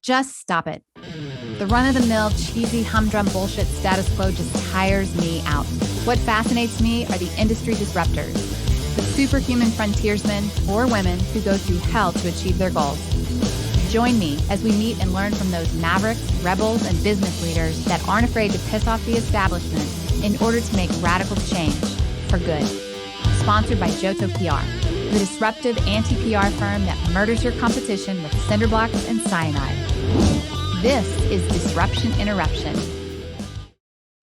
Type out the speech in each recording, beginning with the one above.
Just stop it. The run-of-the-mill, cheesy, humdrum bullshit status quo just tires me out. What fascinates me are the industry disruptors, the superhuman frontiersmen or women who go through hell to achieve their goals. Join me as we meet and learn from those mavericks, rebels, and business leaders that aren't afraid to piss off the establishment in order to make radical change for good. Sponsored by Johto PR, the disruptive anti-PR firm that murders your competition with cinder blocks and cyanide. This is Disruption Interruption.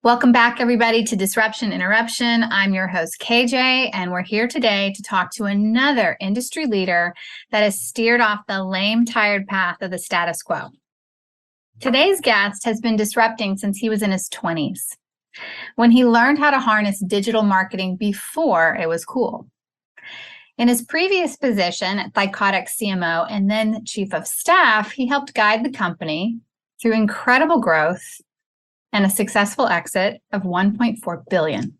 Welcome back, everybody, to Disruption Interruption. I'm your host, KJ, and we're here today to talk to another industry leader that has steered off the lame, tired path of the status quo. Today's guest has been disrupting since he was in his 20s, when he learned how to harness digital marketing before it was cool. In his previous position at Thycotic CMO and then Chief of Staff, he helped guide the company through incredible growth and a successful exit of $1.4 billion.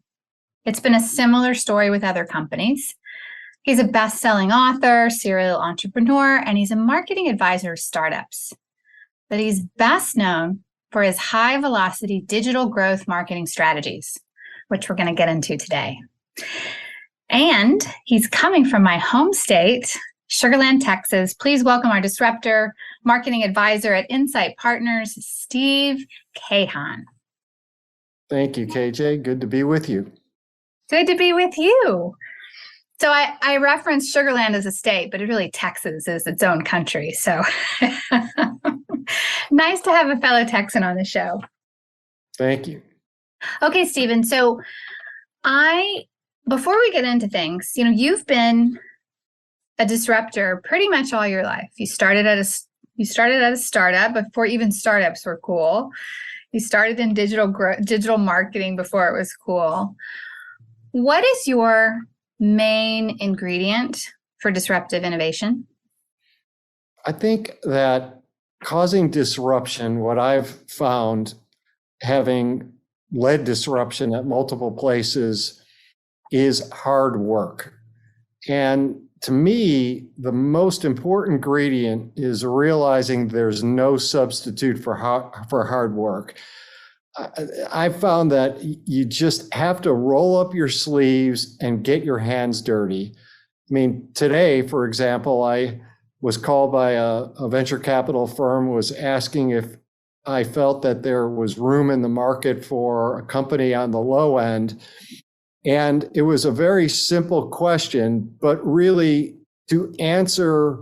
It's been a similar story with other companies. He's a best-selling author, serial entrepreneur, and he's a marketing advisor to startups. But he's best known for his high-velocity digital growth marketing strategies, which we're going to get into today. And he's coming from my home state, Sugar Land, Texas. Please welcome our disruptor, marketing advisor at Insight Partners, Steve Kahan. Thank you, KJ. Good to be with you. Good to be with you. So I referenced Sugar Land as a state, but really Texas is its own country. So nice to have a fellow Texan on the show. Thank you. Okay, Stephen. So before we get into things, you've been a disruptor pretty much all your life. You started at a startup before even startups were cool. You started in digital marketing before it was cool. What is your main ingredient for disruptive innovation? I think that causing disruption, what I've found, having led disruption at multiple places, is hard work. And to me, the most important ingredient is realizing there's no substitute for hard work. I've found that you just have to roll up your sleeves and get your hands dirty. I mean, today, for example, I was called by a venture capital firm, was asking if I felt that there was room in the market for a company on the low end. And it was a very simple question, but really to answer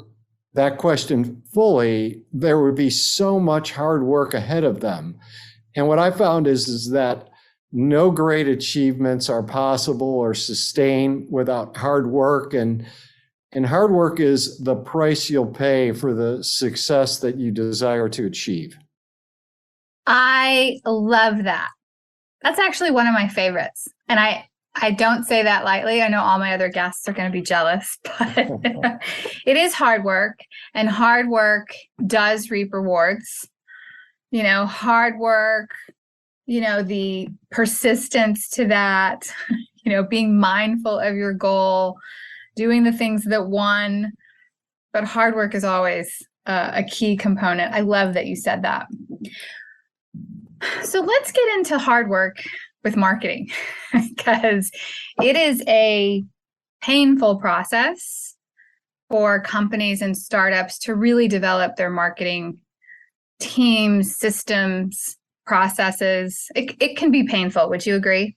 that question fully, there would be so much hard work ahead of them. And what I found is that no great achievements are possible or sustained without hard work. And hard work is the price you'll pay for the success that you desire to achieve. I love that. That's actually one of my favorites. And I don't say that lightly. I know all my other guests are going to be jealous, but it is hard work, and hard work does reap rewards. Hard work, the persistence to that, being mindful of your goal, doing the things that won. But hard work is always a key component. I love that you said that. So let's get into hard work with marketing, because it is a painful process for companies and startups to really develop their marketing teams, systems, processes. It can be painful. Would you agree?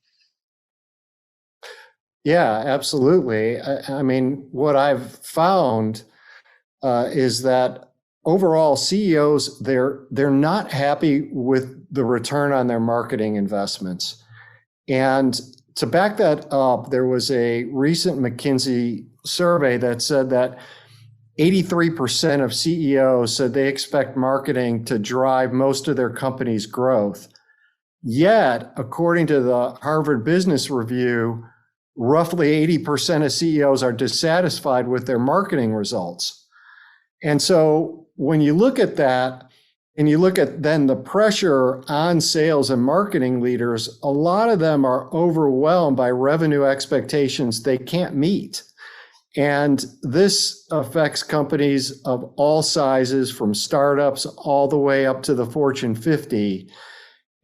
Yeah, absolutely. I mean, what I've found is that overall CEOs, they're not happy with the return on their marketing investments. And to back that up, there was a recent McKinsey survey that said that 83% of CEOs said they expect marketing to drive most of their company's growth. Yet, according to the Harvard Business Review, roughly 80% of CEOs are dissatisfied with their marketing results. And so when you look at that, and you look at then the pressure on sales and marketing leaders, a lot of them are overwhelmed by revenue expectations they can't meet. And this affects companies of all sizes, from startups all the way up to the Fortune 50.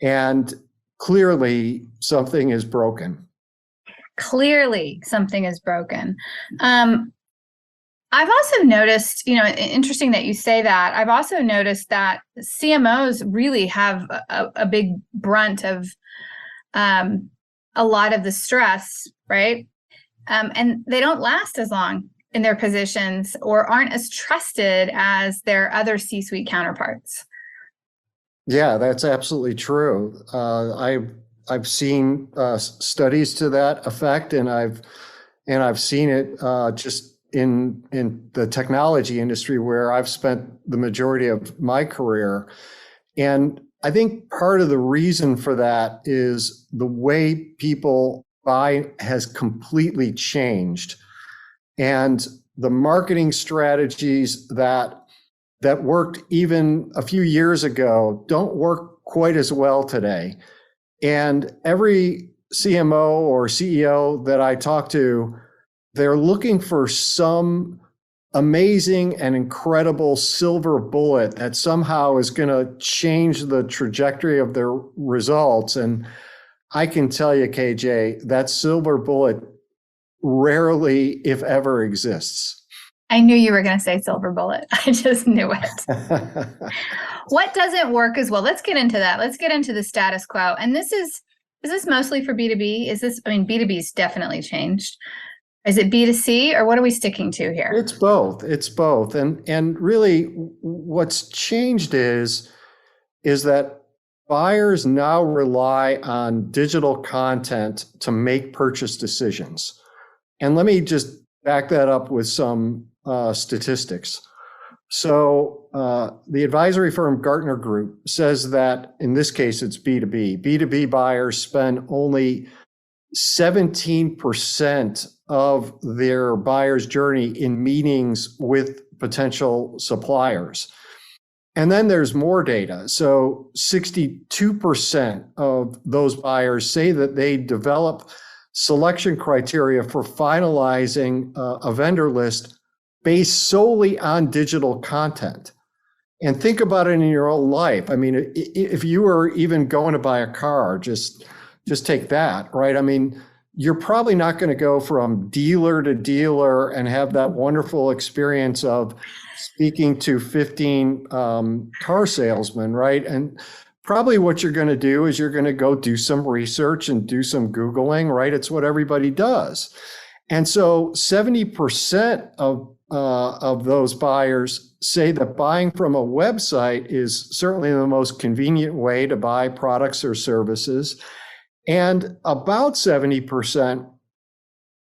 And clearly, something is broken. Clearly, something is broken. I've also noticed, interesting that you say that. I've also noticed that CMOs really have a big brunt of a lot of the stress, right? And they don't last as long in their positions or aren't as trusted as their other C-suite counterparts. Yeah, that's absolutely true. I've seen studies to that effect, and I've seen it just in the technology industry where I've spent the majority of my career. And I think part of the reason for that is the way people buy has completely changed. And the marketing strategies that worked even a few years ago don't work quite as well today. And every CMO or CEO that I talk to, they're looking for some amazing and incredible silver bullet that somehow is going to change the trajectory of their results. And I can tell you, KJ, that silver bullet rarely, if ever, exists. I knew you were going to say silver bullet. I just knew it. What doesn't work as well? Let's get into that. Let's get into the status quo. And is this mostly for B2B? B2B's definitely changed. Is it B2C, or what are we sticking to here? It's both. It's both. And really what's changed is that buyers now rely on digital content to make purchase decisions. And let me just back that up with some statistics. So the advisory firm Gartner Group says that in this case, it's B2B. B2B buyers spend only 17% of their buyer's journey in meetings with potential suppliers. And then there's more data. So 62% of those buyers say that they develop selection criteria for finalizing a vendor list based solely on digital content. And think about it in your own life. I mean, if you were even going to buy a car, just take that, right? I mean, you're probably not going to go from dealer to dealer and have that wonderful experience of speaking to 15 car salesmen, right? And probably what you're going to do is you're going to go do some research and do some Googling, right? It's what everybody does. And so 70% of those buyers say that buying from a website is certainly the most convenient way to buy products or services. And about 70%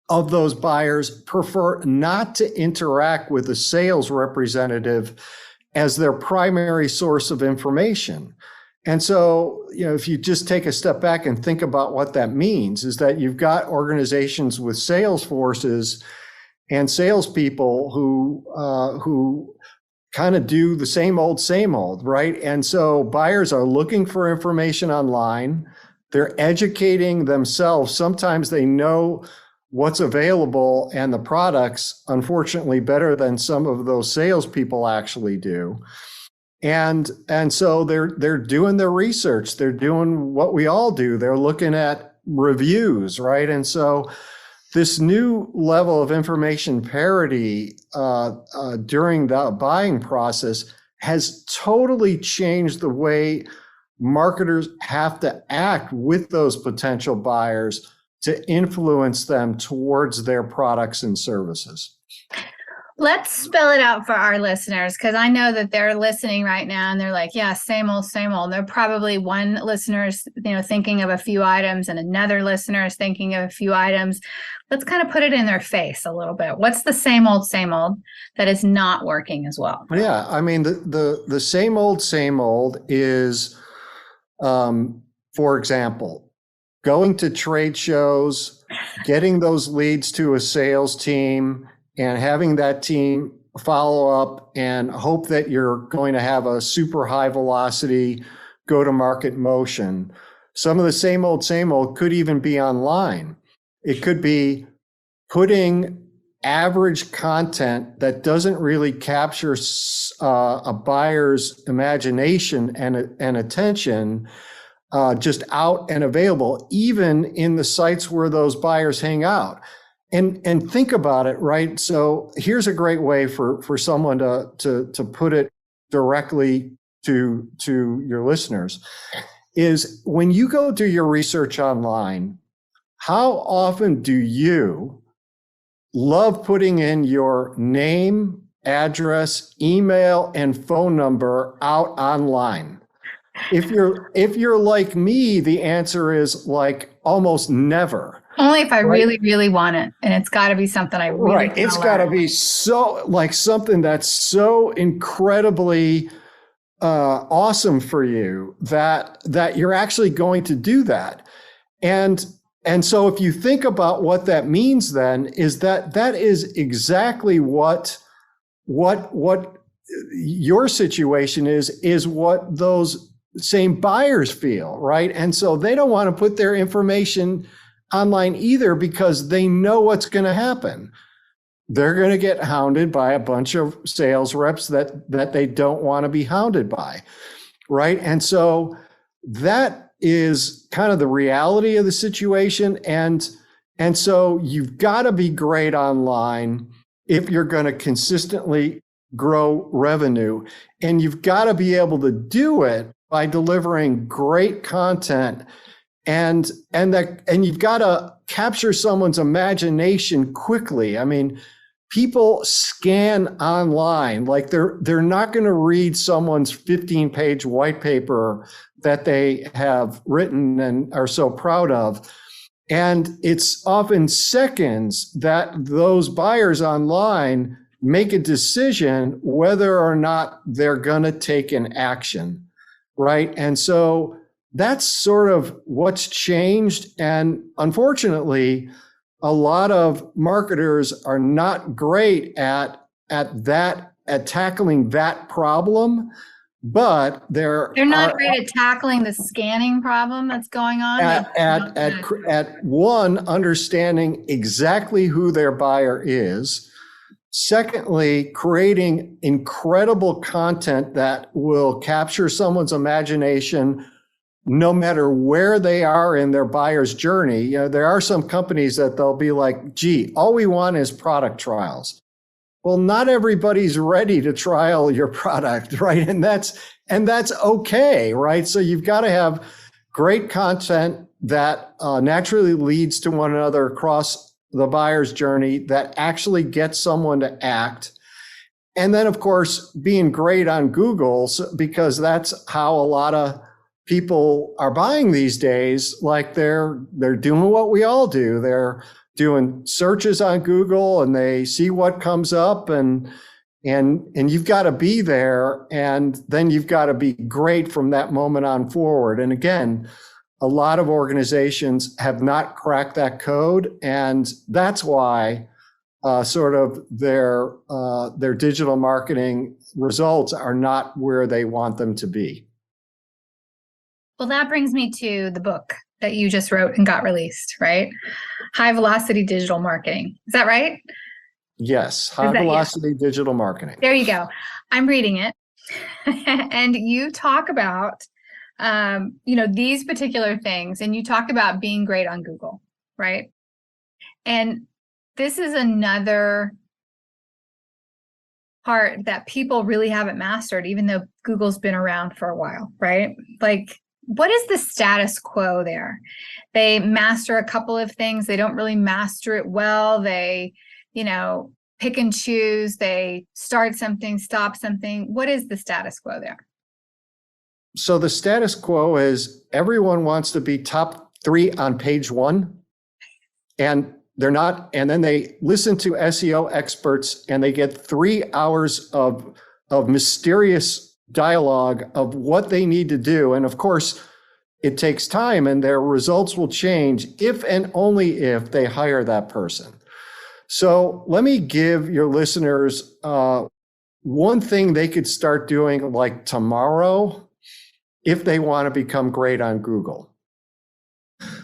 of those buyers prefer not to interact with a sales representative as their primary source of information. And so, if you just take a step back and think about what that means, is that you've got organizations with sales forces and salespeople who kind of do the same old, right? And so buyers are looking for information online. They're educating themselves. Sometimes they know what's available and the products, unfortunately, better than some of those salespeople actually do. And so they're doing their research. They're doing what we all do. They're looking at reviews, right? And so this new level of information parity during the buying process has totally changed the way marketers have to act with those potential buyers to influence them towards their products and services. Let's spell it out for our listeners, because I know that they're listening right now and they're like, yeah, same old, same old. They're probably one listener is, thinking of a few items and another listener is thinking of a few items. Let's kind of put it in their face a little bit. What's the same old that is not working as well? Yeah, I mean, the same old is, for example, going to trade shows, getting those leads to a sales team, and having that team follow up and hope that you're going to have a super high velocity go-to-market motion. Some of the same old could even be online. It could be putting average content that doesn't really capture a buyer's imagination and attention just out and available, even in the sites where those buyers hang out. And think about it, right? So here's a great way for someone to put it directly to your listeners is when you go do your research online, how often do you love putting in your name, address, email, and phone number out online? If you're like me, the answer is like almost never. Only if I right? really, really want it. And it's got to be something I really right. It's got to be so like something that's so incredibly awesome for you that you're actually going to do that. And so if you think about what that means, then is that is exactly what your situation is what those same buyers feel, right? And so they don't want to put their information online either because they know what's going to happen. They're going to get hounded by a bunch of sales reps that they don't want to be hounded by, right? And so that is kind of the reality of the situation. And so you've got to be great online if you're going to consistently grow revenue. And you've got to be able to do it by delivering great content. And you've got to capture someone's imagination quickly. I mean, people scan online, like they're not going to read someone's 15-page white paper that they have written and are so proud of. And it's often seconds that those buyers online make a decision whether or not they're going to take an action, right? And so that's sort of what's changed. And unfortunately, a lot of marketers are not great at tackling that problem, but they're not great at tackling the scanning problem that's going on. At one, understanding exactly who their buyer is. Secondly, creating incredible content that will capture someone's imagination no matter where they are in their buyer's journey. You know, there are some companies that they'll be like, gee, all we want is product trials. Well, not everybody's ready to trial your product, right? And that's okay, right? So you've got to have great content that naturally leads to one another across the buyer's journey that actually gets someone to act. And then, of course, being great on Google, because that's how a lot of people are buying these days. Like they're doing what we all do. They're doing searches on Google and they see what comes up, and you've got to be there, and then you've got to be great from that moment on forward. And again, a lot of organizations have not cracked that code, and that's why sort of their digital marketing results are not where they want them to be. Well, that brings me to the book that you just wrote and got released, right? High Velocity Digital Marketing. Is that right? Yes, High Velocity Digital Marketing. There you go. I'm reading it. And you talk about, these particular things, and you talked about being great on Google, right? And this is another part that people really haven't mastered, even though Google's been around for a while, right? Like, what is the status quo there? They master a couple of things. They don't really master it well. They, pick and choose. They start something, stop something. What is the status quo there? So the status quo is everyone wants to be top 3 on page 1, and they're not. And then they listen to SEO experts and they get 3 hours of mysterious dialogue of what they need to do. And of course, it takes time, and their results will change if and only if they hire that person. So let me give your listeners one thing they could start doing like tomorrow if they want to become great on Google.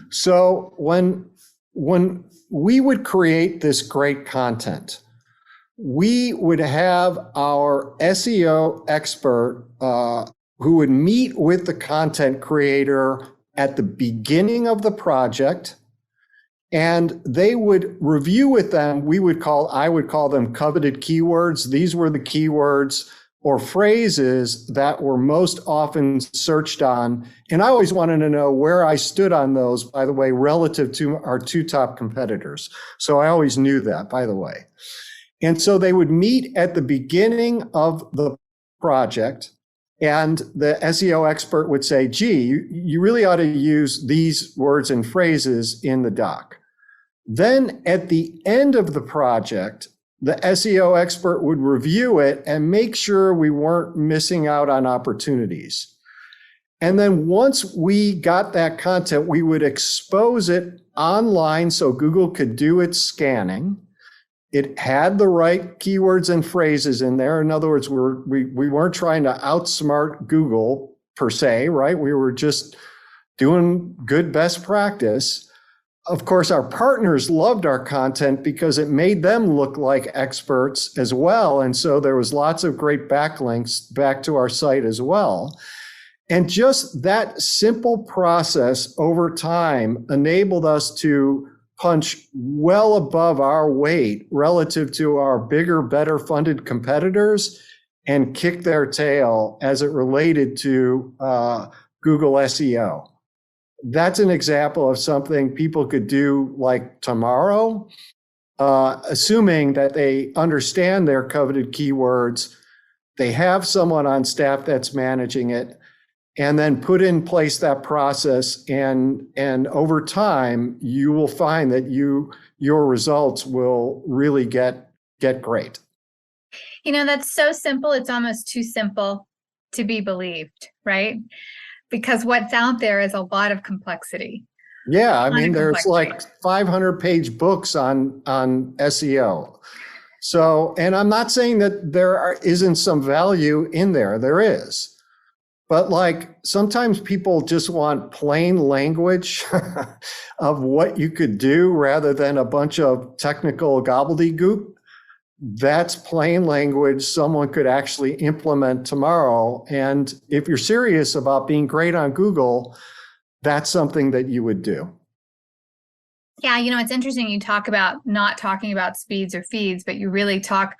So when when we would create this great content, we would have our SEO expert who would meet with the content creator at the beginning of the project, and they would review with them. I would call them coveted keywords. These were the keywords or phrases that were most often searched on. And I always wanted to know where I stood on those, by the way, relative to our two top competitors. So I always knew that, by the way. And so they would meet at the beginning of the project, and the SEO expert would say, gee, you really ought to use these words and phrases in the doc. Then at the end of the project, the SEO expert would review it and make sure we weren't missing out on opportunities. And then once we got that content, we would expose it online so Google could do its scanning. It had the right keywords and phrases in there. In other words, we weren't trying to outsmart Google per se, right? We were just doing good best practice. Of course, our partners loved our content because it made them look like experts as well. And so there was lots of great backlinks back to our site as well. And just that simple process over time enabled us to punch well above our weight relative to our bigger, better funded competitors and kick their tail as it related to Google SEO. That's an example of something people could do like tomorrow, assuming that they understand their coveted keywords, they have someone on staff that's managing it, and then put in place that process. And over time, you will find that your results will really get great. You know, that's so simple. It's almost too simple to be believed, right? Because what's out there is a lot of complexity. Yeah, I mean, there's like 500-page books on SEO. So, and I'm not saying that there isn't some value in there. There is. But like sometimes people just want plain language of what you could do rather than a bunch of technical gobbledygook. That's plain language someone could actually implement tomorrow. And if you're serious about being great on Google, that's something that you would do. Yeah, you know, it's interesting you talk about not talking about speeds or feeds, but you really talk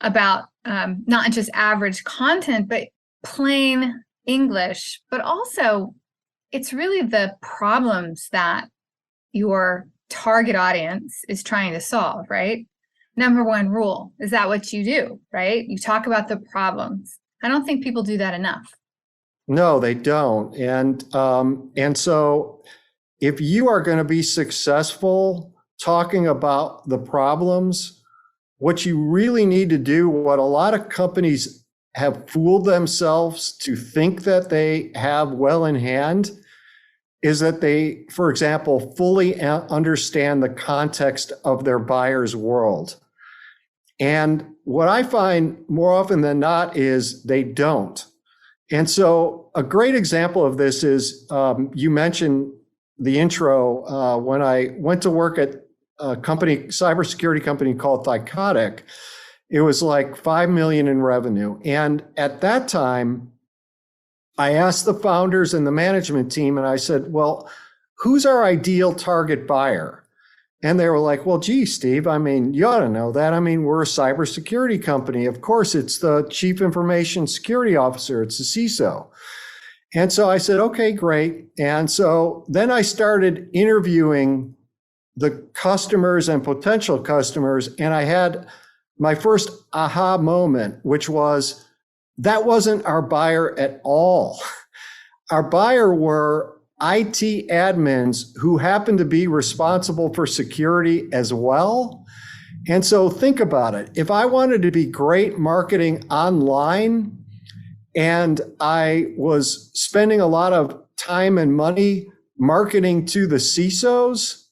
about not just average content, but plain English, but also it's really the problems that your target audience is trying to solve, right? Number one rule, is that what you do, right? You talk about the problems. I don't think people do that enough. No, they don't. And so if you are going to be successful talking about the problems, what you really need to do, what a lot of companies have fooled themselves to think that they have well in hand, is that they, for example, fully understand the context of their buyer's world. And what I find more often than not is they don't. And so a great example of this is, you mentioned the intro, when I went to work at a cybersecurity company called Thycotic. It was like 5 million in revenue. And at that time, I asked the founders and the management team, and I said, well, who's our ideal target buyer? And they were like, well, gee, Steve, I mean, you ought to know that. I mean, we're a cybersecurity company. Of course, it's the chief information security officer. It's the CISO. And so I said, okay, great. And so then I started interviewing the customers and potential customers. And I had my first aha moment, which was, that wasn't our buyer at all. Our buyer were IT admins who happened to be responsible for security as well. And so think about it. If I wanted to be great marketing online and I was spending a lot of time and money marketing to the CISOs,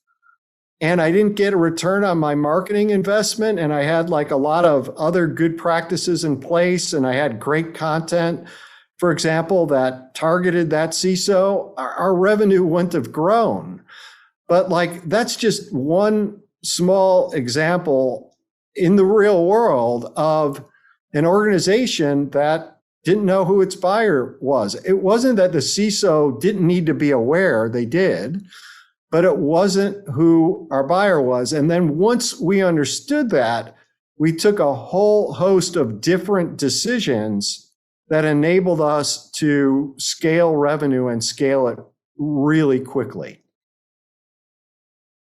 and I didn't get a return on my marketing investment, and I had like a lot of other good practices in place, and I had great content, for example, that targeted that CISO, our revenue wouldn't have grown. But like, that's just one small example in the real world of an organization that didn't know who its buyer was. It wasn't that the CISO didn't need to be aware, they did, but it wasn't who our buyer was. And then once we understood that, we took a whole host of different decisions that enabled us to scale revenue and scale it really quickly.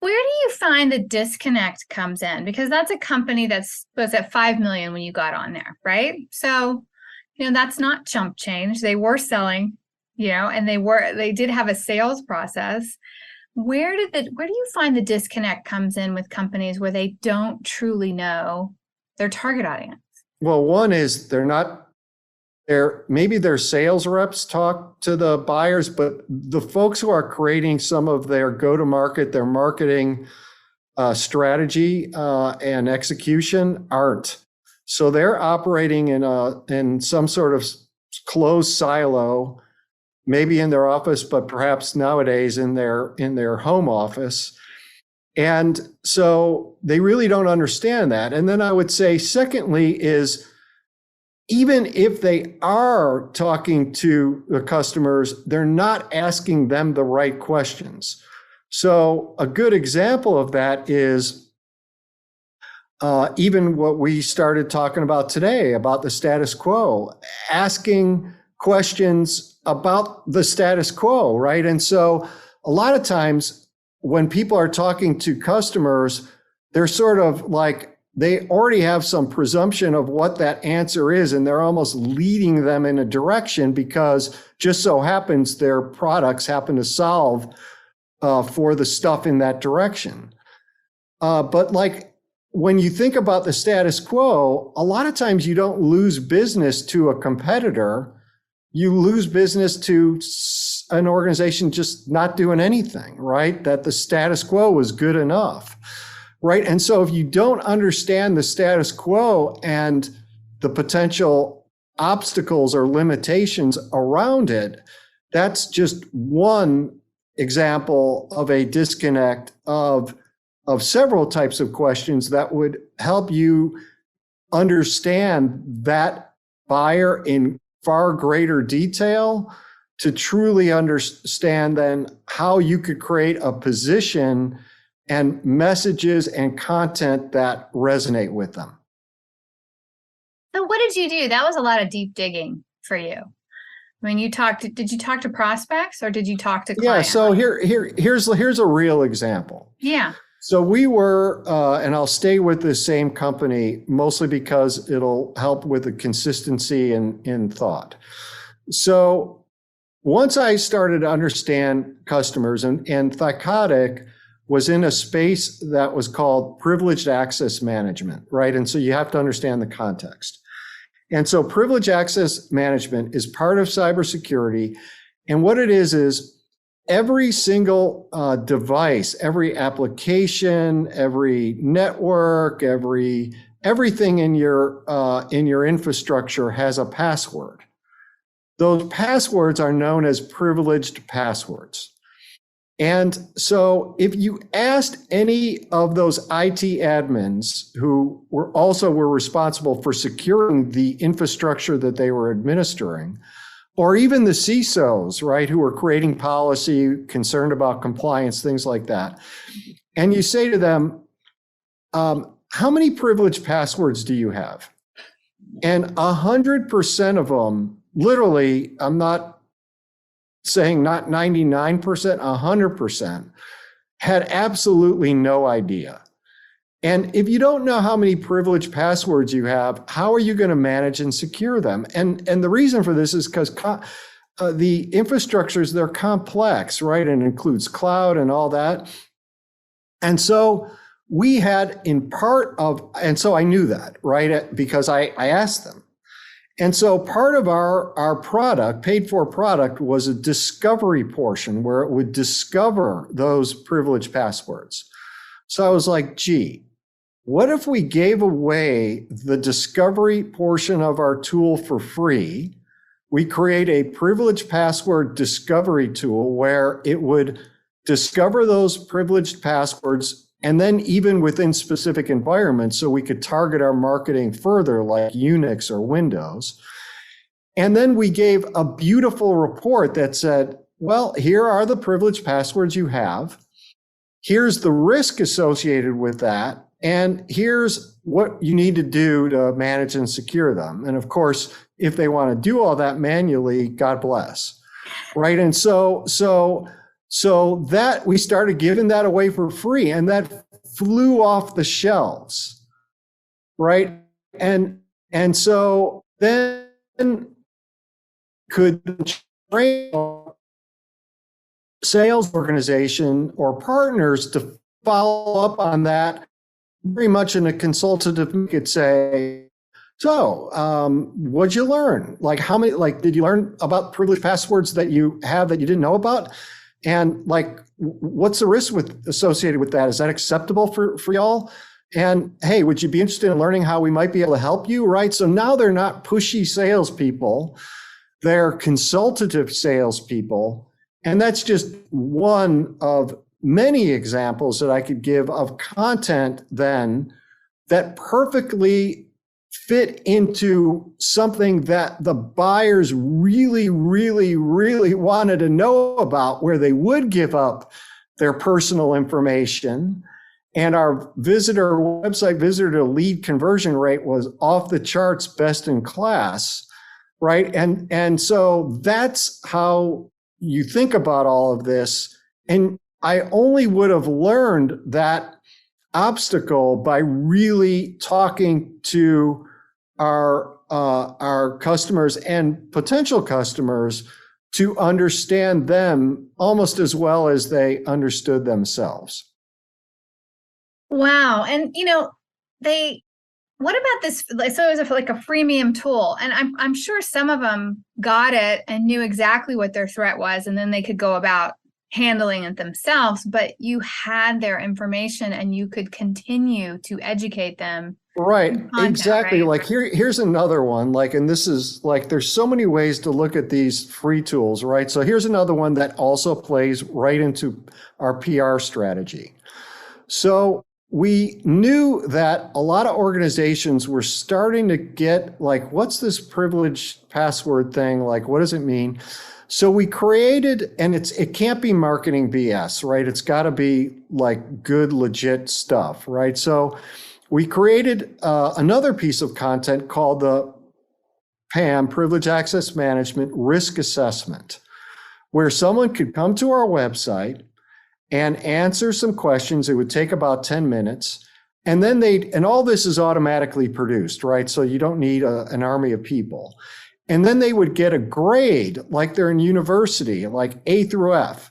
Where do you find the disconnect comes in? Because that's a company was at 5 million when you got on there, right? So, that's not chump change. They were selling, and they did have a sales process. Where do you find the disconnect comes in with companies where they don't truly know their target audience? Well, one is maybe their sales reps talk to the buyers, but the folks who are creating some of their go-to-market, their marketing strategy and execution aren't. So they're operating in some sort of closed silo, maybe in their office, but perhaps nowadays in their home office. And so they really don't understand that. And then I would say, secondly, is even if they are talking to the customers, they're not asking them the right questions. So a good example of that is even what we started talking about today, about the status quo, asking questions about the status quo, right? And so a lot of times when people are talking to customers, they're sort of like, they already have some presumption of what that answer is, and they're almost leading them in a direction because just so happens their products happen to solve for the stuff in that direction. But like, when you think about the status quo, a lot of times you don't lose business to a competitor. You lose business to an organization just not doing anything, right? That the status quo was good enough, right? And so if you don't understand the status quo and the potential obstacles or limitations around it, that's just one example of a disconnect of several types of questions that would help you understand that buyer in far greater detail to truly understand then how you could create a position and messages and content that resonate with them. So what did you do? That was a lot of deep digging for you. When you did you talk to prospects or did you talk to clients? Yeah, so here's a real example. Yeah. So we were, and I'll stay with the same company mostly because it'll help with the consistency in thought. So once I started to understand customers, and Thycotic was in a space that was called privileged access management, right? And so you have to understand the context. And so privileged access management is part of cybersecurity. And what it is every single device, every application, every network, everything in your infrastructure has a password. Those passwords are known as privileged passwords. And so if you asked any of those IT admins who were responsible for securing the infrastructure that they were administering, or even the CISOs, right, who were creating policy, concerned about compliance, things like that, and you say to them, how many privileged passwords do you have? And 100% of them, literally, I'm not saying not 99%, 100%, had absolutely no idea. And if you don't know how many privileged passwords you have, how are you going to manage and secure them? And the reason for this is because the infrastructures, they're complex, right? And includes cloud and all that. And so we had and so I knew that, right? Because I asked them. And so part of our product, paid for product, was a discovery portion where it would discover those privileged passwords. So I was like, gee, what if we gave away the discovery portion of our tool for free? We create a privileged password discovery tool where it would discover those privileged passwords, and then even within specific environments, so we could target our marketing further, like Unix or Windows. And then we gave a beautiful report that said, well, here are the privileged passwords you have. Here's the risk associated with that. And here's what you need to do to manage and secure them. And of course, if they want to do all that manually, God bless. Right. And so that we started giving that away for free, and that flew off the shelves. Right. And so then could train sales organization or partners to follow up on that very much in a consultative, you could say, so what'd you learn? Like how many, like, did you learn about privileged passwords that you have that you didn't know about? And like, what's the risk associated with that? Is that acceptable for y'all? And hey, would you be interested in learning how we might be able to help you? Right. So now they're not pushy salespeople. They're consultative salespeople. And that's just one of many examples that I could give of content then that perfectly fit into something that the buyers really, really, really wanted to know about, where they would give up their personal information. And our website visitor to lead conversion rate was off the charts, best in class, right? And so that's how you think about all of this. And I only would have learned that obstacle by really talking to our customers and potential customers to understand them almost as well as they understood themselves. Wow. And, what about this? So it was like a freemium tool, and I'm sure some of them got it and knew exactly what their threat was, and then they could go about handling it themselves, but you had their information and you could continue to educate them. Right, Content, exactly. right? Like here's another one. Like, and this is like, there's so many ways to look at these free tools, right? So here's another one that also plays right into our PR strategy. So we knew that a lot of organizations were starting to get like, what's this privileged password thing? Like, what does it mean? So we created, and it can't be marketing BS, right? It's got to be like good, legit stuff, right? So we created another piece of content called the PAM, Privilege Access Management Risk Assessment, where someone could come to our website and answer some questions. It would take about 10 minutes. And then and all this is automatically produced, right? So you don't need an army of people. And then they would get a grade like they're in university, like A through F.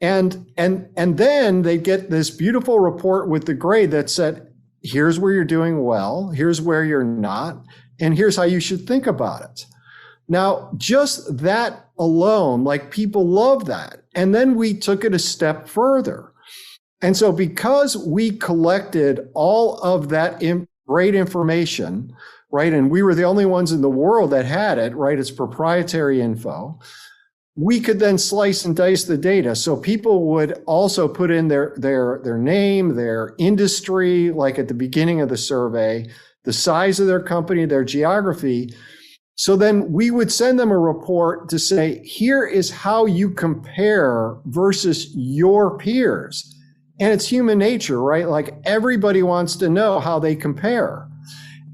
And then they get this beautiful report with the grade that said, here's where you're doing well, here's where you're not, and here's how you should think about it. Now, just that alone, like people love that. And then we took it a step further. And so because we collected all of that great information, right, and we were the only ones in the world that had it, right, it's proprietary info, we could then slice and dice the data. So people would also put in their name, their industry, like at the beginning of the survey, the size of their company, their geography. So then we would send them a report to say, here is how you compare versus your peers. And it's human nature, right? Like everybody wants to know how they compare.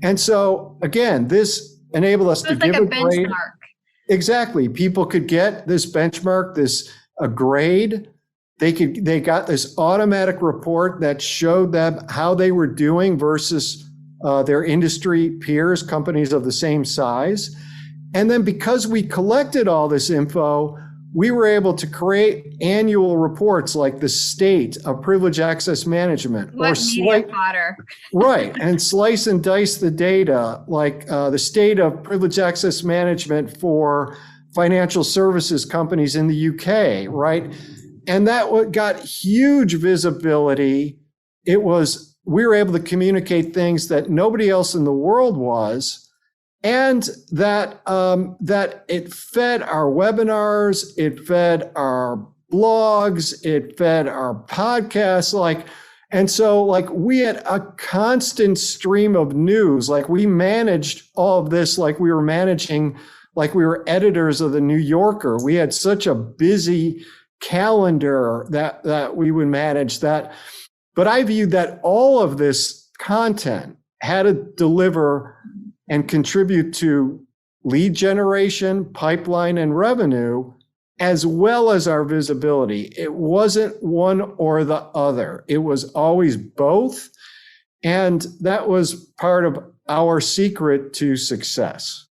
And so again, this enabled us to give a grade. Exactly. People could get this benchmark, a grade. They got this automatic report that showed them how they were doing versus their industry peers, companies of the same size. And then because we collected all this info, we were able to create annual reports like the state of privilege access management. What media fodder. Right. And slice and dice the data, like the state of privilege access management for financial services companies in the UK, right? And that got huge visibility. We were able to communicate things that nobody else in the world was. And that it fed our webinars, it fed our blogs, it fed our podcasts, and so we had a constant stream of news. Like we managed all of this, like we were editors of the New Yorker. We had such a busy calendar that we would manage that. But I viewed that all of this content had to deliver and contribute to lead generation, pipeline, and revenue, as well as our visibility. It wasn't one or the other. It was always both. And that was part of our secret to success.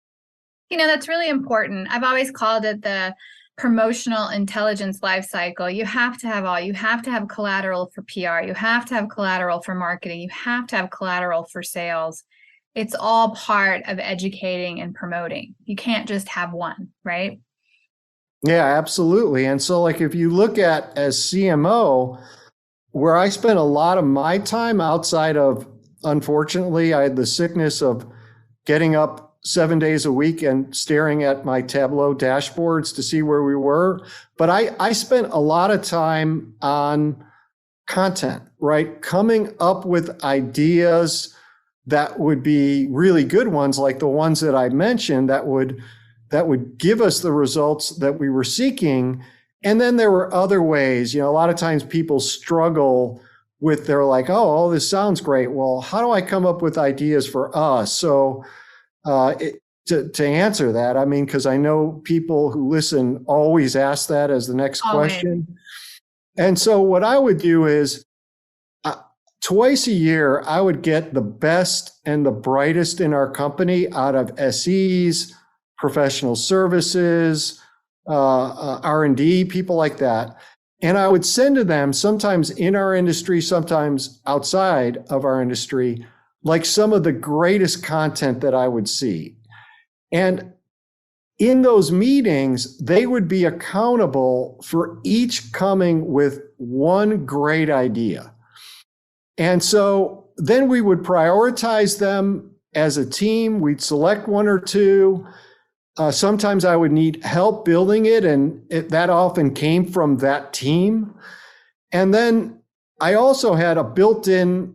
That's really important. I've always called it the promotional intelligence life cycle. You have to have all. You have to have collateral for PR. You have to have collateral for marketing. You have to have collateral for sales. It's all part of educating and promoting. You can't just have one, right? Yeah, absolutely. And so if you look at as CMO, where I spent a lot of my time outside of, unfortunately, I had the sickness of getting up 7 days a week and staring at my Tableau dashboards to see where we were. But I spent a lot of time on content, right? Coming up with ideas that would be really good ones, like the ones that I mentioned, that would give us the results that we were seeking. And then there were other ways. A lot of times people struggle with, they're like, oh, this sounds great. Well, how do I come up with ideas for us? So to answer that, because I know people who listen always ask that as the next question. And so what I would do is twice a year, I would get the best and the brightest in our company out of SEs, professional services, R&D, people like that. And I would send to them, sometimes in our industry, sometimes outside of our industry, some of the greatest content that I would see. And in those meetings, they would be accountable for each coming with one great idea. And so then we would prioritize them as a team. We'd select one or two. Sometimes I would need help building it, and that often came from that team. And then I also had a built-in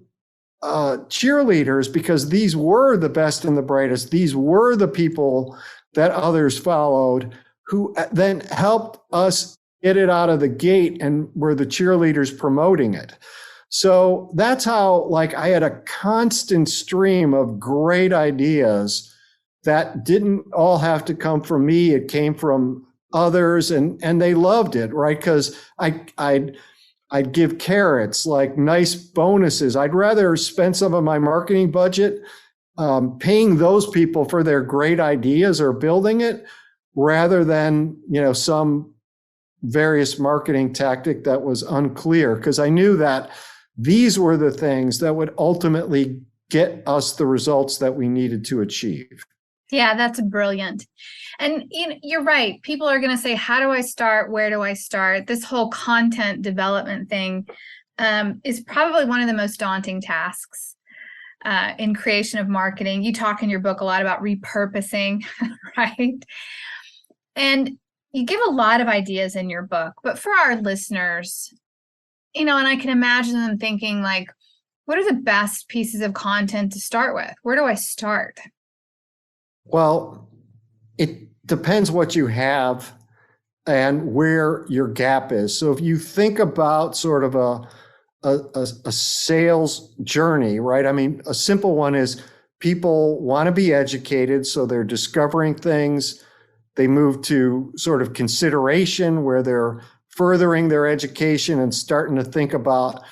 cheerleaders, because these were the best and the brightest. These were the people that others followed, who then helped us get it out of the gate and were the cheerleaders promoting it. So that's how I had a constant stream of great ideas that didn't all have to come from me. It came from others, and they loved it, right? Because I'd give carrots, nice bonuses. I'd rather spend some of my marketing budget paying those people for their great ideas or building it, rather than some various marketing tactic that was unclear, because I knew that these were the things that would ultimately get us the results that we needed to achieve. Yeah, that's brilliant. And you're right. People are going to say, how do I start? Where do I start? This whole content development thing is probably one of the most daunting tasks in creation of marketing. You talk in your book a lot about repurposing, right? And you give a lot of ideas in your book, but for our listeners, and I can imagine them thinking what are the best pieces of content to start with? Where do I start? Well, it depends what you have and where your gap is. So if you think about sort of a sales journey, right? A simple one is people want to be educated, so they're discovering things. They move to sort of consideration, where they're furthering their education and starting to think about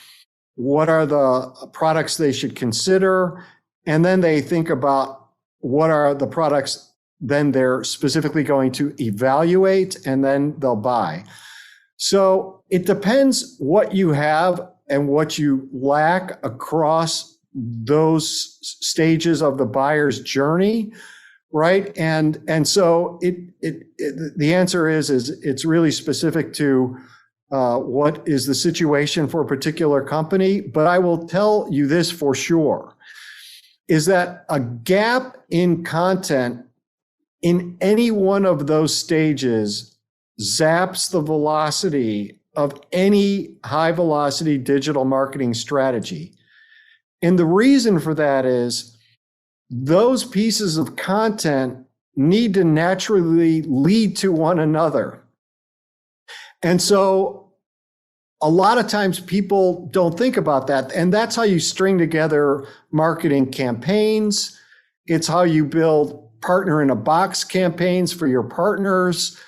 what are the products they should consider. And then they think about what are the products then they're specifically going to evaluate, and then they'll buy. So it depends what you have and what you lack across those stages of the buyer's journey, right? And so the answer is it's really specific to what is the situation for a particular company. But I will tell you this for sure, is that a gap in content in any one of those stages zaps the velocity of any high velocity digital marketing strategy. And the reason for that is those pieces of content need to naturally lead to one another. And so a lot of times people don't think about that. And that's how you string together marketing campaigns. It's how you build partner in a box campaigns for your partners,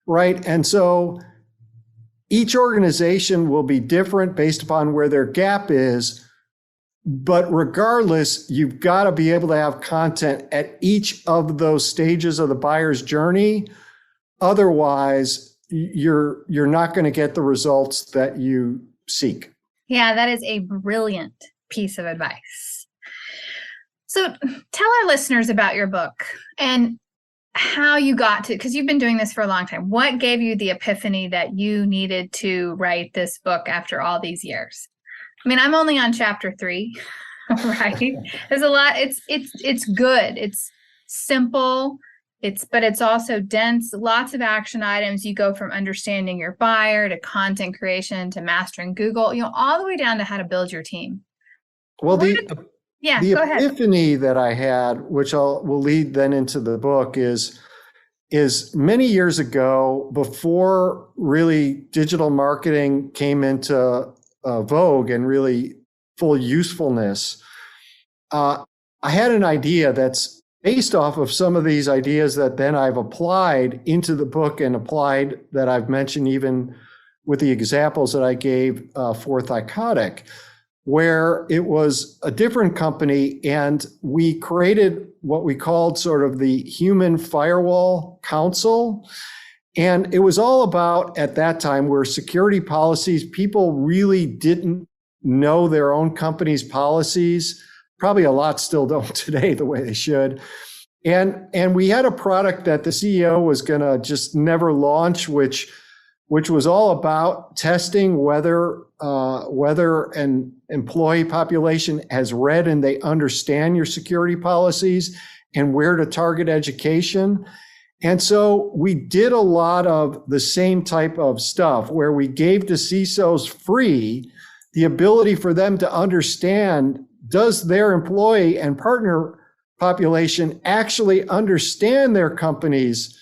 right? And so each organization will be different based upon where their gap is. But regardless, you've got to be able to have content at each of those stages of the buyer's journey. Otherwise, you're not going to get the results that you seek. Yeah, that is a brilliant piece of advice. So tell our listeners about your book and how you got to, because you've been doing this for a long time. What gave you the epiphany that you needed to write this book after all these years? I mean, I'm only on chapter 3, right? There's a lot. It's good. It's simple. But it's also dense. Lots of action items. You go from understanding your buyer to content creation to mastering Google, all the way down to how to build your team. Well, the go ahead. epiphany that I had, which will lead then into the book, is many years ago, before really digital marketing came into vogue and really full usefulness, I had an idea that's based off of some of these ideas that then I've applied into the book and applied that I've mentioned even with the examples that I gave for Thycotic, where it was a different company and we created what we called sort of the Human Firewall Council. And it was all about, at that time, where security policies, people really didn't know their own company's policies. Probably a lot still don't today the way they should. And we had a product that the CEO was going to just never launch, which was all about testing whether an employee population has read and they understand your security policies and where to target education. And so we did a lot of the same type of stuff where we gave to CISOs free the ability for them to understand, does their employee and partner population actually understand their company's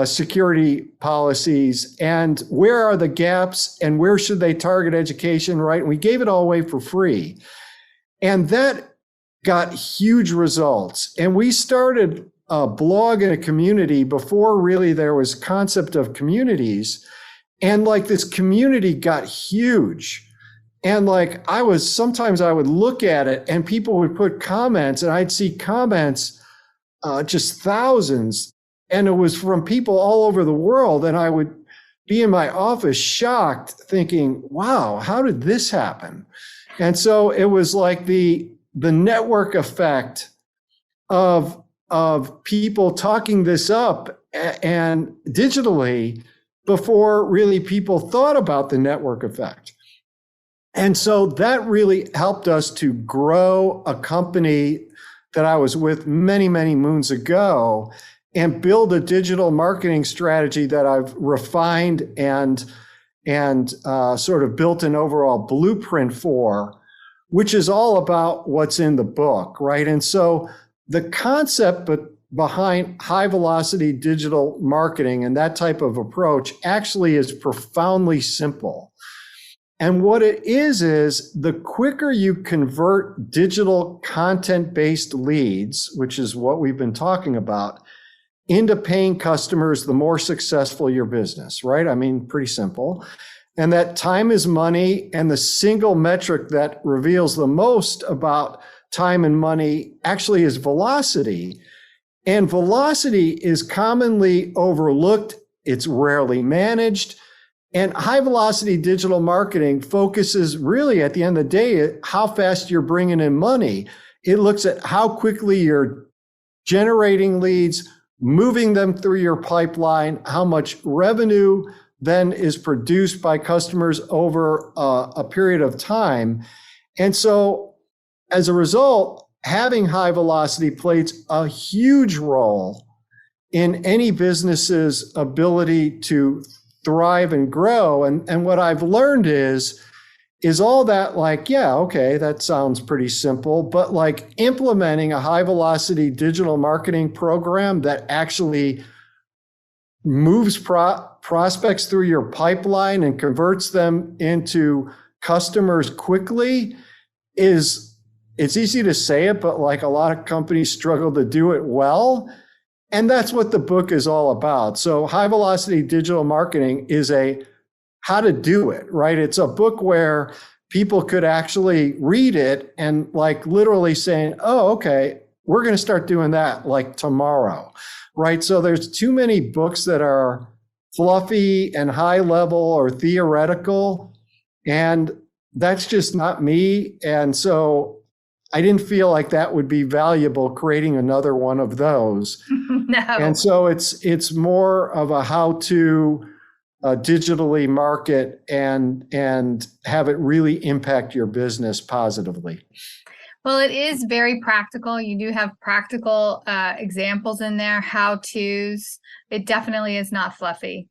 security policies, and where are the gaps and where should they target education, right? And we gave it all away for free. And that got huge results. And we started a blog in a community before really there was concept of communities. And this community got huge. And sometimes I would look at it and people would put comments and I'd see comments, just thousands. And it was from people all over the world. And I would be in my office shocked thinking, wow, how did this happen? And so it was like the network effect of people talking this up and digitally before really people thought about the network effect. And so that really helped us to grow a company that I was with many, many moons ago and build a digital marketing strategy that I've refined and sort of built an overall blueprint for, which is all about what's in the book, right? And so the concept behind high velocity digital marketing and that type of approach actually is profoundly simple. And what it is the quicker you convert digital content-based leads, which is what we've been talking about, into paying customers, the more successful your business, right? I mean, pretty simple. And that time is money, and the single metric that reveals the most about time and money actually is velocity. And velocity is commonly overlooked. It's rarely managed. And high velocity digital marketing focuses really at the end of the day, how fast you're bringing in money. It looks at how quickly you're generating leads, moving them through your pipeline, how much revenue then is produced by customers over a period of time. And so as a result, having high velocity plays a huge role in any business's ability to thrive and grow. And what I've learned is all that like, yeah, okay, that sounds pretty simple, but like implementing a high velocity digital marketing program that actually moves prospects through your pipeline and converts them into customers quickly it's easy to say it, but like a lot of companies struggle to do it well. And that's what the book is all about. So high velocity digital marketing is a how to do it, right? It's a book where people could actually read it and like literally saying, oh, okay, we're going to start doing that like tomorrow, right? So there's too many books that are fluffy and high level or theoretical, and that's just not me. And so I didn't feel like that would be valuable creating another one of those. No. And so it's more of a how to digitally market and have it really impact your business positively. Well, it is very practical. You do have practical examples in there, how-tos. It definitely is not fluffy.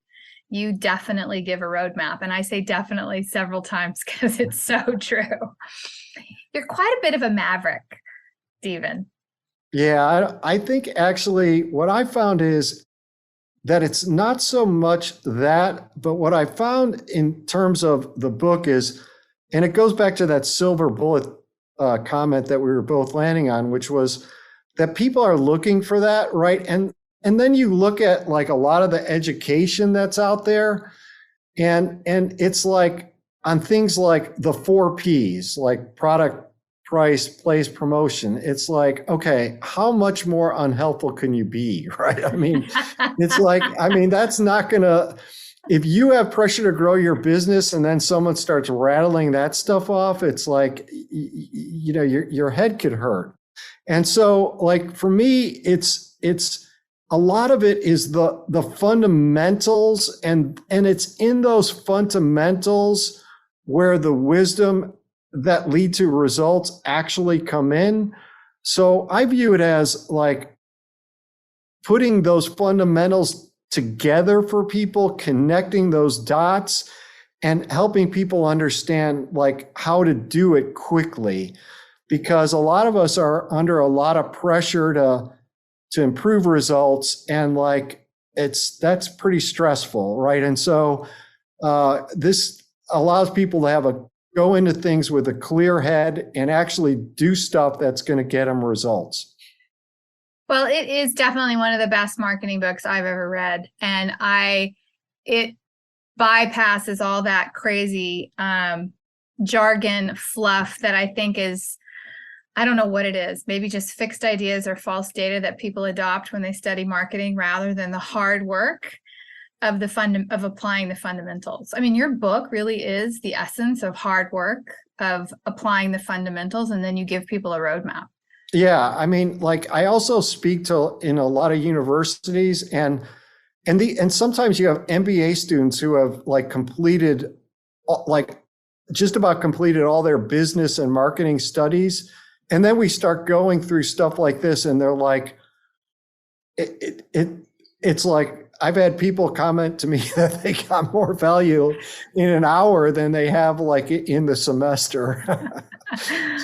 You definitely give a roadmap. And I say definitely several times because it's so true. You're quite a bit of a maverick, Stephen. Yeah, I think actually what I found is that it's not so much that, but what I found in terms of the book is, and it goes back to that silver bullet comment that we were both landing on, which was that people are looking for that, right? And then you look at like a lot of the education that's out there, and it's like on things like the 4 Ps, like product, price, place, promotion. It's like, okay, how much more unhelpful can you be, right? I mean, it's like, I mean, that's not gonna, if you have pressure to grow your business and then someone starts rattling that stuff off, it's like, you know, your head could hurt. And so like for me, it's a lot of it is the fundamentals, and it's in those fundamentals where the wisdom that lead to results actually come in. So I view it as like putting those fundamentals together for people, connecting those dots and helping people understand like how to do it quickly, because a lot of us are under a lot of pressure to improve results, and like that's pretty stressful, right? And so this allows people to go into things with a clear head and actually do stuff that's going to get them results. Well, it is definitely one of the best marketing books I've ever read. And it bypasses all that crazy jargon fluff that I think is, I don't know what it is, maybe just fixed ideas or false data that people adopt when they study marketing rather than the hard work of applying the fundamentals. I mean, your book really is the essence of hard work, of applying the fundamentals, and then you give people a roadmap. Yeah, I mean, like I also speak to in a lot of universities, and sometimes you have MBA students who have like completed, like just about completed all their business and marketing studies, and then we start going through stuff like this, and they're like, it's like, I've had people comment to me that they got more value in an hour than they have like in the semester.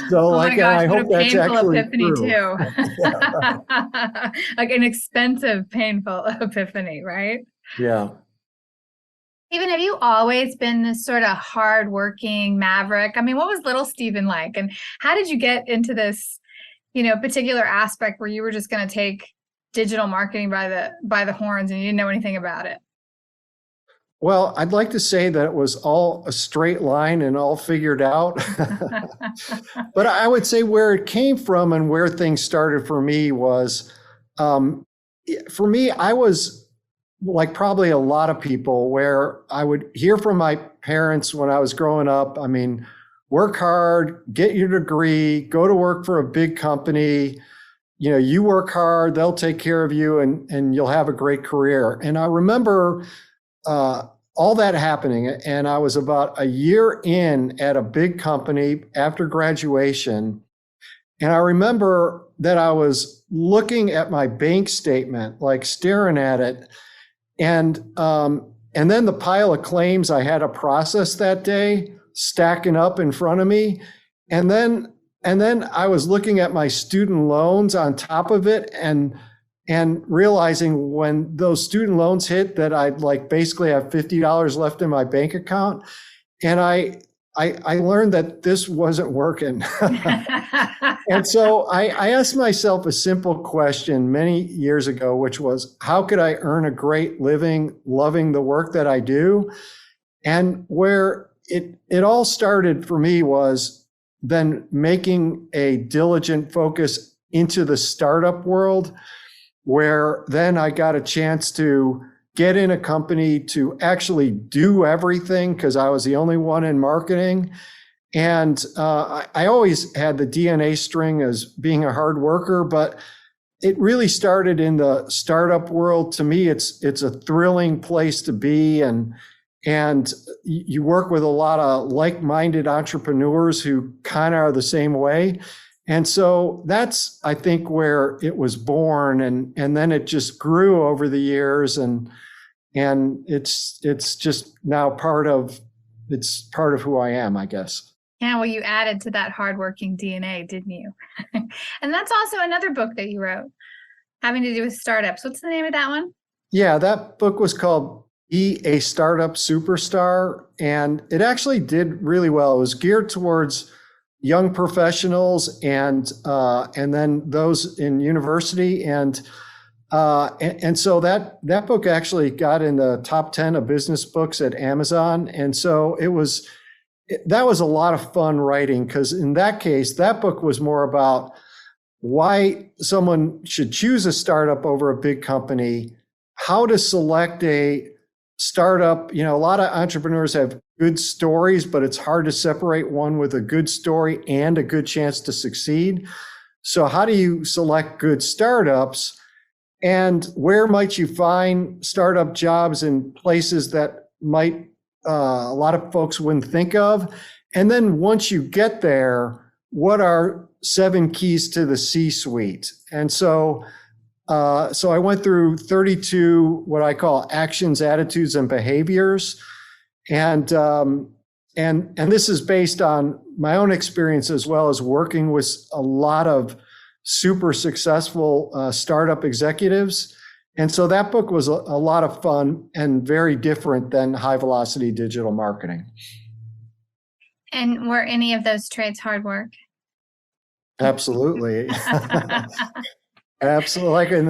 So oh like, my gosh, I hope that's actually epiphany true. too. Yeah, right. Like an expensive, painful epiphany, right? Yeah. Stephen, have you always been this sort of hardworking maverick? I mean, what was little Stephen like? And how did you get into this, particular aspect where you were just going to take digital marketing by the horns and you didn't know anything about it? Well, I'd like to say that it was all a straight line and all figured out. But I would say where it came from and where things started for me was, for me, I was like probably a lot of people where I would hear from my parents when I was growing up. I mean, work hard, get your degree, go to work for a big company. You work hard, they'll take care of you, and you'll have a great career. And I remember all that happening. And I was about a year in at a big company after graduation. And I remember that I was looking at my bank statement, like staring at it. And and then the pile of claims I had to process that day stacking up in front of me. And then I was looking at my student loans on top of it and realizing when those student loans hit that I'd like basically have $50 left in my bank account. And I learned that this wasn't working. And so I asked myself a simple question many years ago, which was, how could I earn a great living loving the work that I do? And where it all started for me was then making a diligent focus into the startup world, where then I got a chance to get in a company to actually do everything because I was the only one in marketing. And I always had the DNA string as being a hard worker, but it really started in the startup world. To me, it's a thrilling place to be. And you work with a lot of like-minded entrepreneurs who kind of are the same way. And so that's, I think, where it was born. And then it just grew over the years. And it's just now part of who I am, I guess. Yeah, well, you added to that hardworking DNA, didn't you? And that's also another book that you wrote having to do with startups. What's the name of that one? Yeah, that book was called Be a Startup Superstar. And it actually did really well. It was geared towards young professionals and then those in university. And so that book actually got in the top 10 of business books at Amazon. And so that was a lot of fun writing, because in that case, that book was more about why someone should choose a startup over a big company, how to select a startup. A lot of entrepreneurs have good stories, but it's hard to separate one with a good story and a good chance to succeed. So how do you select good startups? And where might you find startup jobs in places that might a lot of folks wouldn't think of? And then once you get there, what are 7 keys to the C-suite? And so I went through 32 what I call actions, attitudes, and behaviors. And this is based on my own experience, as well as working with a lot of super successful startup executives. And so that book was a lot of fun and very different than high velocity digital marketing. And were any of those traits hard work? Absolutely. Absolutely. Like in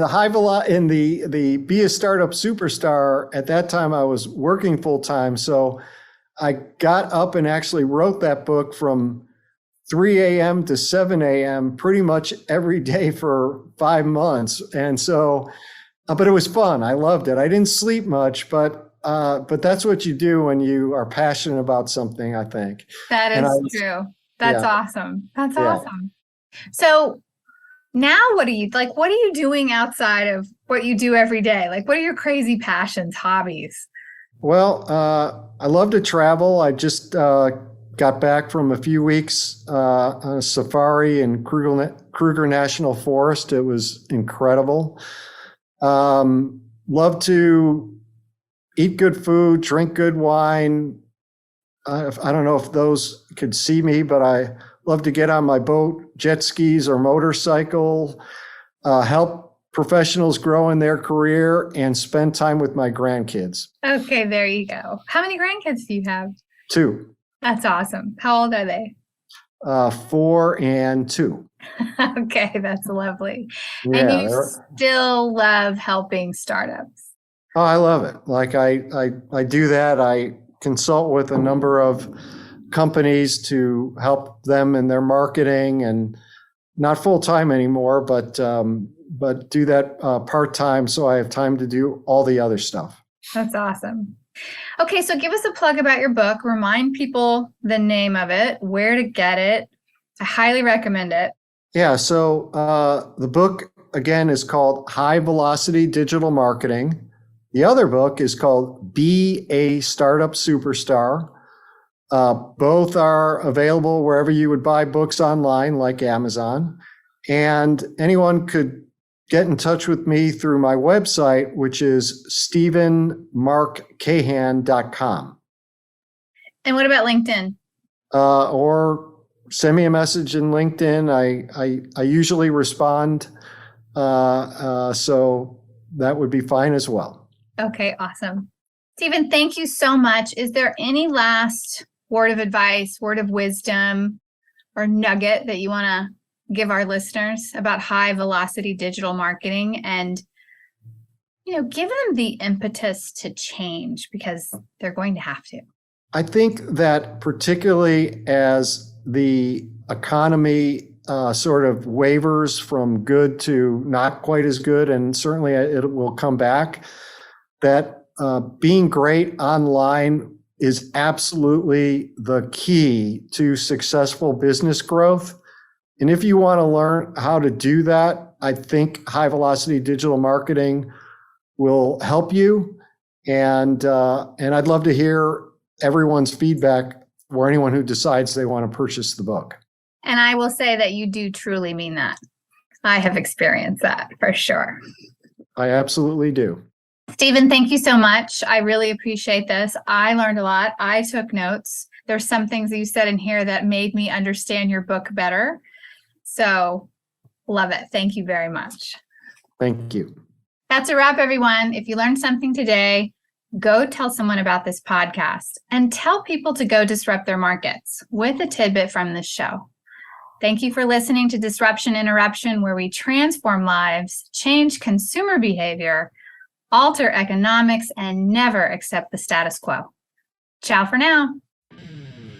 the Be a Startup Superstar, at that time I was working full time. So I got up and actually wrote that book from 3 a.m. to 7 a.m. pretty much every day for 5 months. And so, but it was fun. I loved it. I didn't sleep much, but that's what you do when you are passionate about something, I think. That is true. That's awesome. That's awesome. So now what are you doing outside of what you do every day? Like, what are your crazy passions, hobbies? Well, I love to travel. I just got back from a few weeks on a safari in Kruger National Forest. It was incredible. Love to eat good food, drink good wine. I don't know if those could see me, but I love to get on my boat, jet skis, or motorcycle, help professionals grow in their career, and spend time with my grandkids. Okay, there you go. How many grandkids do you have? 2. That's awesome. How old are they? 4 and 2. Okay, that's lovely. Yeah, and you still love helping startups? Oh, I love it. Like I do that. I consult with a number of companies to help them in their marketing, and not full time anymore, but do that part time, so I have time to do all the other stuff. That's awesome. Okay, so give us a plug about your book. Remind people the name of it, where to get it. I highly recommend it. Yeah, so the book, again, is called High Velocity Digital Marketing. The other book is called Be a Startup Superstar. Both are available wherever you would buy books online, like Amazon. And anyone could get in touch with me through my website, which is stephenmarkkahan.com. And what about LinkedIn? Or send me a message in LinkedIn. I usually respond, so that would be fine as well. Okay, awesome. Stephen, thank you so much. Is there any last word of advice, word of wisdom, or nugget that you want to give our listeners about high velocity digital marketing and, give them the impetus to change, because they're going to have to? I think that particularly as the economy sort of wavers from good to not quite as good, and certainly it will come back, that being great online is absolutely the key to successful business growth. And if you want to learn how to do that, I think high velocity digital marketing will help you. And I'd love to hear everyone's feedback for anyone who decides they want to purchase the book. And I will say that you do truly mean that. I have experienced that for sure. I absolutely do. Stephen, thank you so much. I really appreciate this. I learned a lot. I took notes. There's some things that you said in here that made me understand your book better. So love it. Thank you very much. Thank you. That's a wrap, everyone. If you learned something today, go tell someone about this podcast and tell people to go disrupt their markets with a tidbit from this show. Thank you for listening to Disruption Interruption, where we transform lives, change consumer behavior, alter economics, and never accept the status quo. Ciao for now.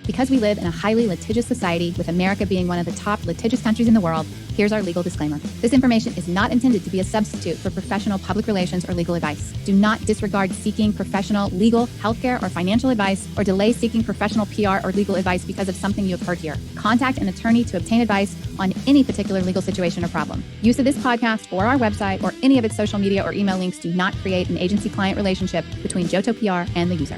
Because we live in a highly litigious society, with America being one of the top litigious countries in the world, here's our legal disclaimer. This information is not intended to be a substitute for professional public relations or legal advice. Do not disregard seeking professional, legal, healthcare, or financial advice, or delay seeking professional PR or legal advice because of something you have heard here. Contact an attorney to obtain advice on any particular legal situation or problem. Use of this podcast or our website or any of its social media or email links do not create an agency-client relationship between Johto PR and the user.